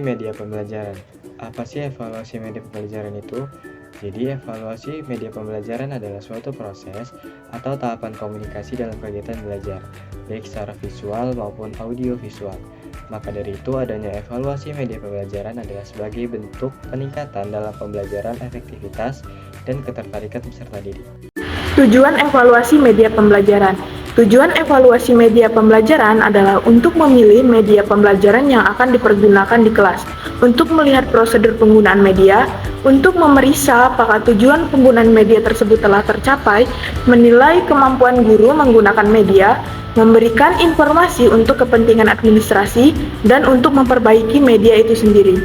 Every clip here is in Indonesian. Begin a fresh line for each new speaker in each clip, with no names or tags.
media pembelajaran. Apa sih evaluasi media pembelajaran itu? Jadi, evaluasi media pembelajaran adalah suatu proses atau tahapan komunikasi dalam kegiatan belajar, baik secara visual maupun audiovisual. Maka dari itu, adanya evaluasi media pembelajaran adalah sebagai bentuk peningkatan dalam pembelajaran, efektivitas, dan ketertarikan peserta didik.
Tujuan evaluasi media pembelajaran. Tujuan evaluasi media pembelajaran adalah untuk memilih media pembelajaran yang akan dipergunakan di kelas, untuk melihat prosedur penggunaan media, untuk memeriksa apakah tujuan penggunaan media tersebut telah tercapai, menilai kemampuan guru menggunakan media, memberikan informasi untuk kepentingan administrasi, dan untuk memperbaiki media itu sendiri.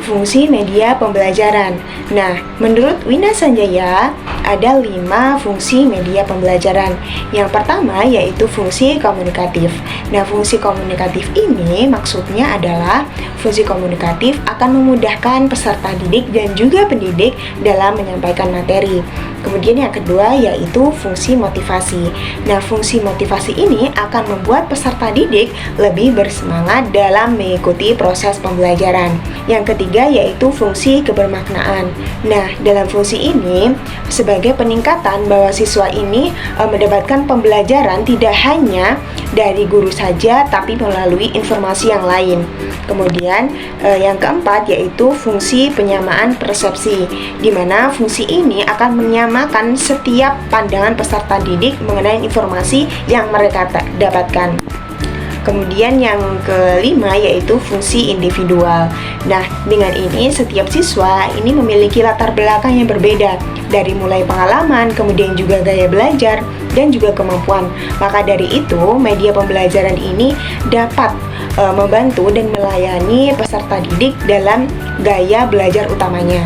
Fungsi media pembelajaran. Nah, menurut Wina Sanjaya, ada 5 fungsi media pembelajaran. Yang pertama yaitu fungsi komunikatif. Nah, fungsi komunikatif ini maksudnya adalah fungsi komunikatif akan memudahkan peserta didik dan juga pendidik dalam menyampaikan materi. Kemudian yang kedua yaitu fungsi motivasi. Nah, fungsi motivasi ini akan membuat peserta didik lebih bersemangat dalam mengikuti proses pembelajaran. Yang ketiga yaitu fungsi kebermaknaan. Nah, dalam fungsi ini sebagai peningkatan bahwa siswa ini mendapatkan pembelajaran tidak hanya dari guru saja tapi melalui informasi yang lain. Kemudian yang keempat yaitu fungsi penyamaan persepsi, di mana fungsi ini akan menyamakan setiap pandangan peserta didik mengenai informasi yang mereka dapatkan. Kemudian yang kelima yaitu fungsi individual. Nah, dengan ini setiap siswa ini memiliki latar belakang yang berbeda, dari mulai pengalaman, kemudian juga gaya belajar, dan juga kemampuan. Maka dari itu, media pembelajaran ini dapat membantu dan melayani peserta didik dalam gaya belajar utamanya.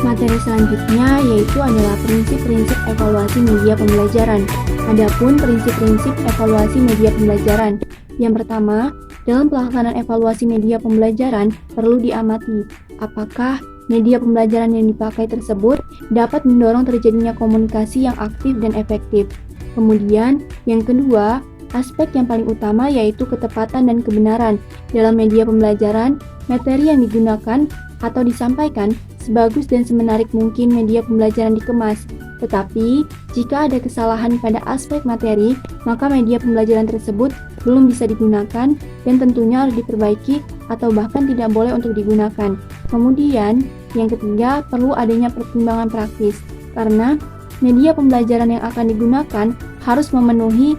Materi selanjutnya yaitu adalah prinsip-prinsip evaluasi media pembelajaran. Adapun prinsip-prinsip evaluasi media pembelajaran. Yang pertama, dalam pelaksanaan evaluasi media pembelajaran perlu diamati apakah media pembelajaran yang dipakai tersebut dapat mendorong terjadinya komunikasi yang aktif dan efektif. Kemudian, yang kedua, aspek yang paling utama yaitu ketepatan dan kebenaran. Dalam media pembelajaran, materi yang digunakan atau disampaikan sebagus dan semenarik mungkin media pembelajaran dikemas. Tetapi, jika ada kesalahan pada aspek materi, maka media pembelajaran tersebut belum bisa digunakan dan tentunya harus diperbaiki atau bahkan tidak boleh untuk digunakan. Kemudian, yang ketiga, perlu adanya pertimbangan praktis, karena media pembelajaran yang akan digunakan harus memenuhi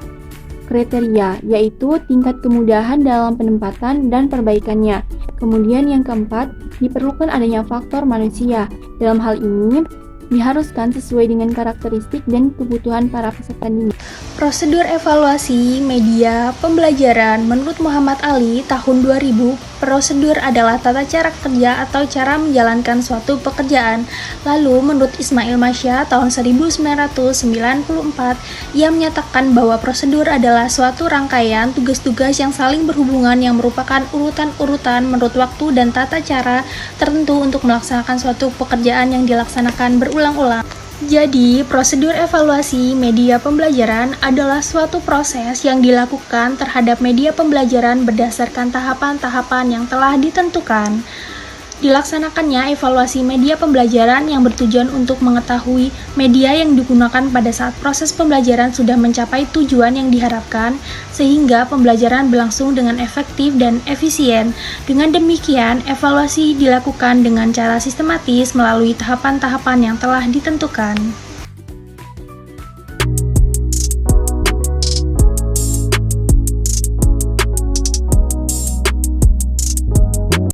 kriteria, yaitu tingkat kemudahan dalam penempatan dan perbaikannya. Kemudian yang keempat, diperlukan adanya faktor manusia. Dalam hal ini, diharuskan sesuai dengan karakteristik dan kebutuhan para peserta didik.
Prosedur evaluasi media pembelajaran menurut Muhammad Ali tahun 2000, prosedur adalah tata cara kerja atau cara menjalankan suatu pekerjaan. Lalu menurut Ismail Masya tahun 1994, ia menyatakan bahwa prosedur adalah suatu rangkaian tugas-tugas yang saling berhubungan yang merupakan urutan-urutan menurut waktu dan tata cara tertentu untuk melaksanakan suatu pekerjaan yang dilaksanakan berulang-ulang. Jadi, prosedur evaluasi media pembelajaran adalah suatu proses yang dilakukan terhadap media pembelajaran berdasarkan tahapan-tahapan yang telah ditentukan. Dilaksanakannya evaluasi media pembelajaran yang bertujuan untuk mengetahui media yang digunakan pada saat proses pembelajaran sudah mencapai tujuan yang diharapkan, sehingga pembelajaran berlangsung dengan efektif dan efisien. Dengan demikian, evaluasi dilakukan dengan cara sistematis melalui tahapan-tahapan yang telah ditentukan.